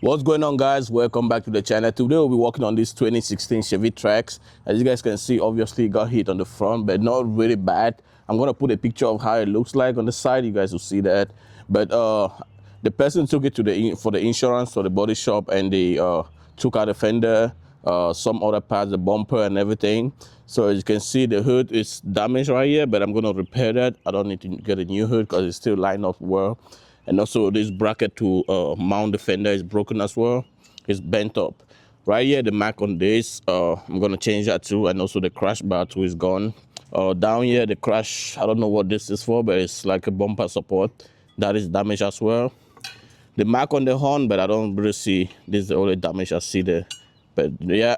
What's going on, guys? Welcome back to the channel. Today we'll be working on this 2016 Chevy Trax. As you guys can see, obviously it got hit on the front, but not really bad. I'm gonna put a picture of how it looks like on the side. You guys will see that. But the person took it to for the insurance, for the body shop, and they took out the fender, some other parts, the bumper and everything. So as you can see, the hood is damaged right here, but I'm gonna repair that. I don't need to get a new hood because it's still lined up well. And also this bracket to mount the fender is broken as well. It's bent up. Right here, the mark on this, I'm gonna change that too. And also the crash bar too is gone. Down here, the crash, I don't know what this is for, but it's like a bumper support. That is damaged as well. The mark on the horn, but I don't really see, this is the only damage I see there. But yeah,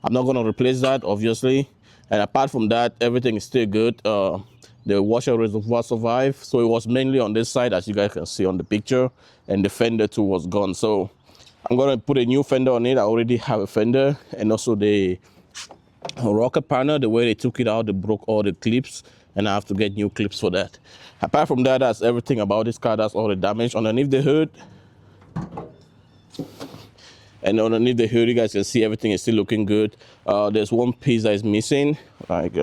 I'm not gonna replace that, obviously. And apart from that, everything is still good. The washer reservoir survived, so it was mainly on this side, as you guys can see on the picture, and the fender too was gone. So I'm gonna put a new fender on it. I already have a fender, and also the rocker panel, the way they took it out, they broke all the clips, and I have to get new clips for that. Apart from that, that's everything about this car. That's all the damage underneath the hood. And underneath the hood, you guys can see everything is still looking good. There's one piece that is missing, like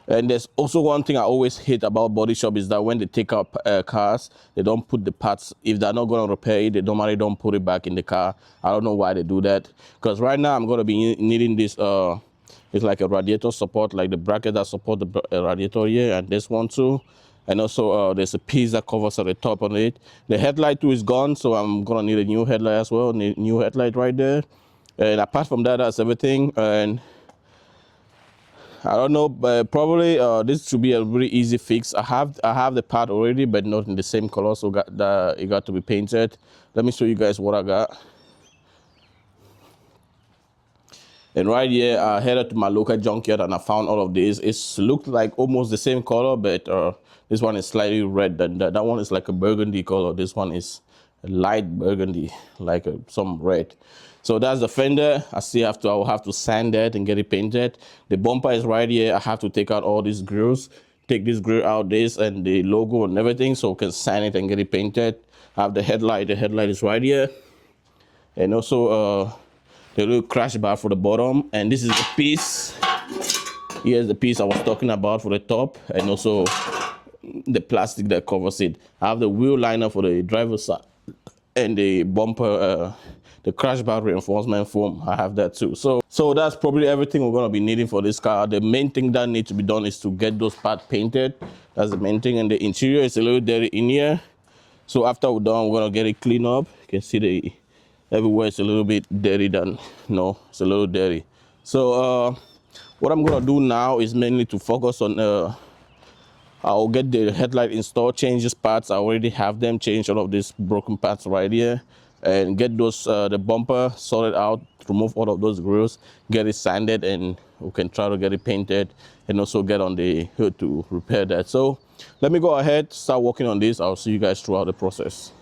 and there's also one thing I always hate about body shop is that when they take up cars, they don't put the parts. If they're not going to repair it, they normally don't put it back in the car. I don't know why they do that. Because right now I'm going to be needing this. It's like a radiator support, like the bracket that support the radiator here, and this one too. And also there's a piece that covers at the top on it. The headlight too is gone, so I'm going to need a new headlight as well. Need new headlight right there. And apart from that, that's everything. And I don't know, but probably this should be a really easy fix. I have the part already, but not in the same color, so it got to be painted. Let me show you guys what I got. And right here, I headed to my local junkyard and I found all of these. It looked like almost the same color, but this one is slightly red than that. That one is like a burgundy color. This one is a light burgundy, like some red. So that's the fender. I will have to sand that and get it painted. The bumper is right here. I have to take out all these grills, take this grill out, this and the logo and everything, so we can sand it and get it painted. I have the headlight. The headlight is right here. And also the little crash bar for the bottom. And this is the piece. Here's the piece I was talking about for the top, and also the plastic that covers it. I have the wheel liner for the driver's side and the bumper, the crash bar reinforcement foam. I have that too. So that's probably everything we're gonna be needing for this car. The main thing that needs to be done is to get those parts painted. That's the main thing. And the interior is a little dirty in here. So after we're done, we're gonna get it cleaned up. You can see everywhere it's a little bit dirty it's a little dirty. So what I'm gonna do now is mainly to focus on I'll get the headlight installed, change these parts. I already have them, change all of these broken parts right here, and get those the bumper sorted out, remove all of those grills, get it sanded, and we can try to get it painted, and also get on the hood to repair that. So let me go ahead, start working on this. I'll see you guys throughout the process.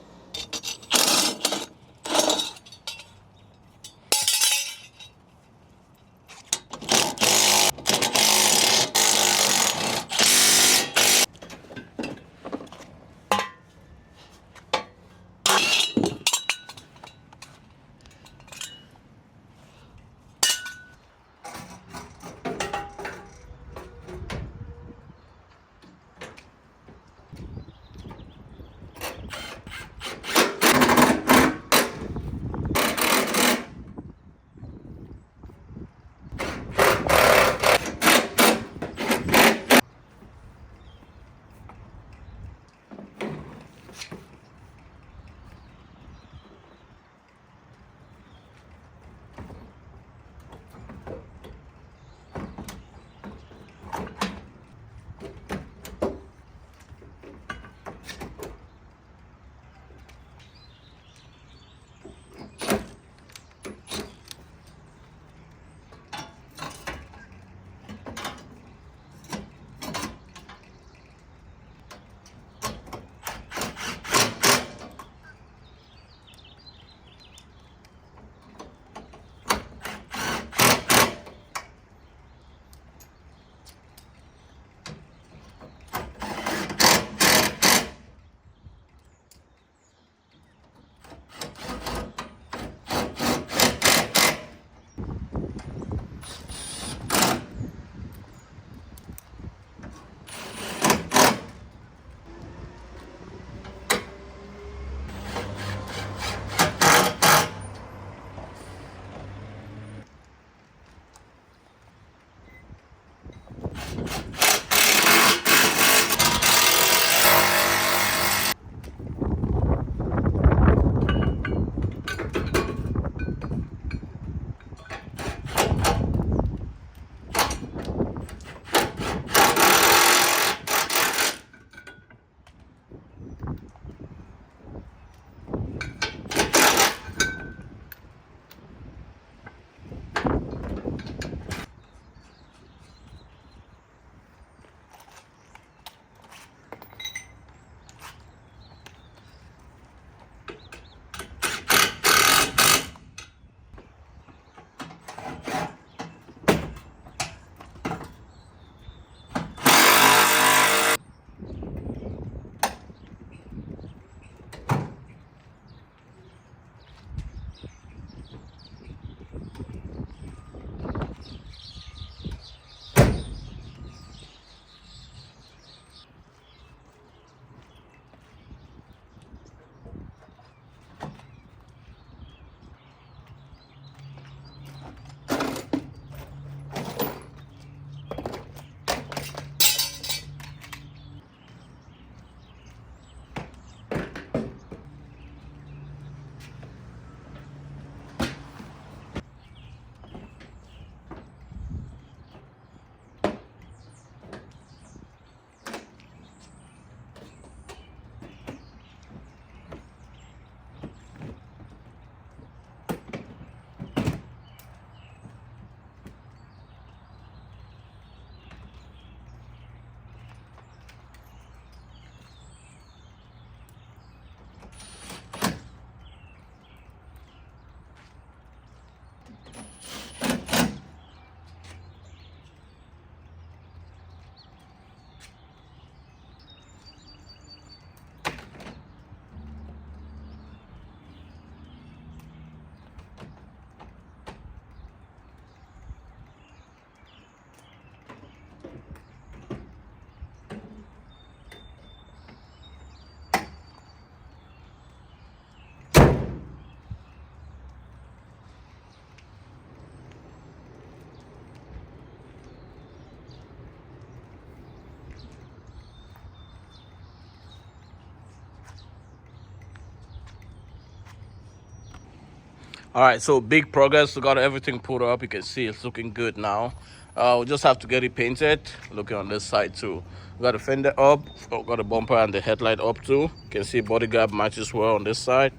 All right, so big progress. We got everything put up. You can see it's looking good now. We just have to get it painted. Looking on this side too. We got the fender up. Got the bumper and the headlight up too. You can see body gap matches well on this side,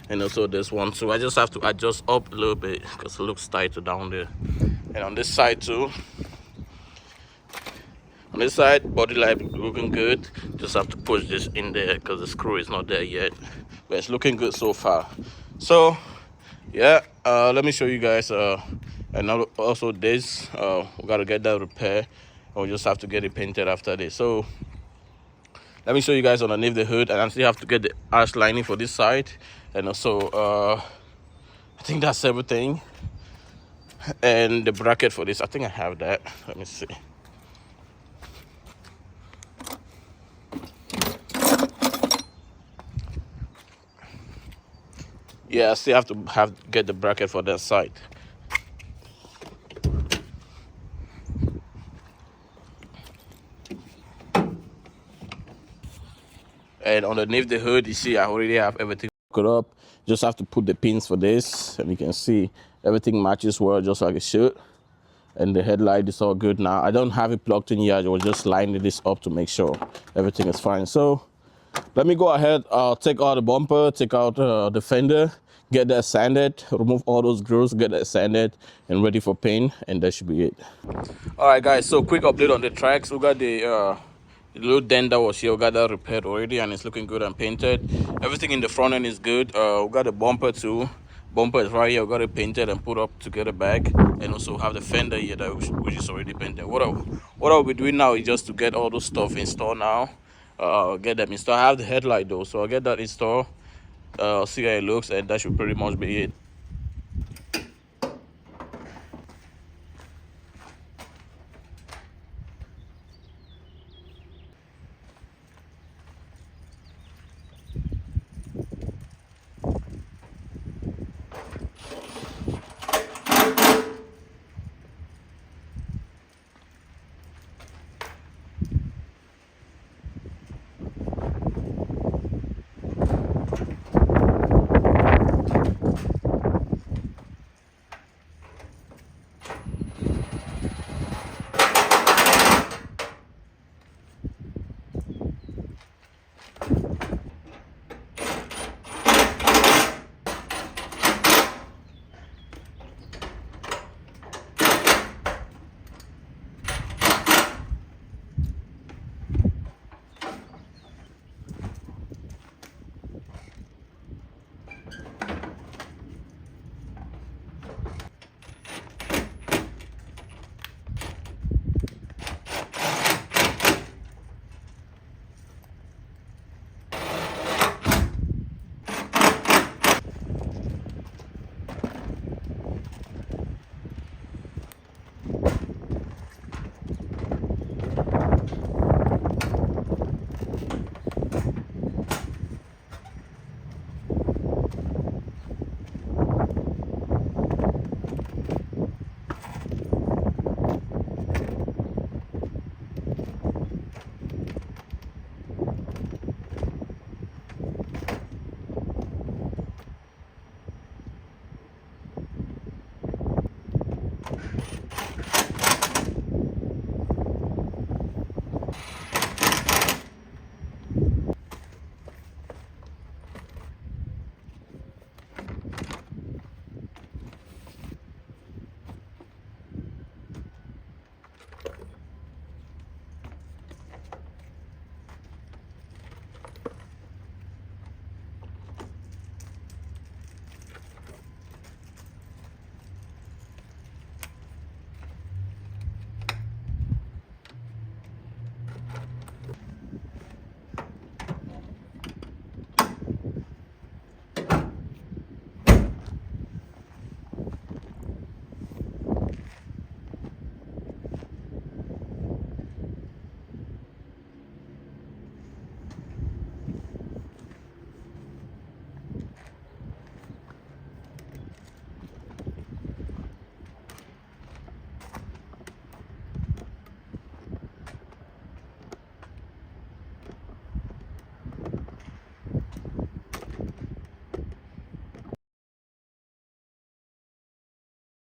and also this one too. I just have to adjust up a little bit because it looks tighter down there. And on this side too. On this side, body light looking good. Just have to push this in there because the screw is not there yet. But it's looking good so far. So yeah, let me show you guys and also this we got to get that repair, and we just have to get it painted after this. So let me show you guys underneath the hood, and I still have to get the arch lining for this side, and also I think that's everything. And the bracket for this, I think I have that. Let me see. Yeah, I still have to get the bracket for that side. And underneath the hood, you see I already have everything put up. Just have to put the pins for this, and you can see everything matches well just like it should. And the headlight is all good now. I don't have it plugged in yet. I was just lining this up to make sure everything is fine. So let me go ahead, take out the bumper, take out the fender, get that sanded, remove all those grooves, get that sanded and ready for paint, and that should be it. All right guys, so quick update on the tracks. We got the little dent that was here, we got that repaired already, and it's looking good and painted. Everything in the front end is good. We got the bumper too. Bumper is right here. We got it painted and put up together back, and also have the fender here that which is already painted. What I'll be doing now is just to get all those stuff installed now. Get them installed. I have the headlight though, so I'll get that installed, see how it looks, and that should pretty much be it.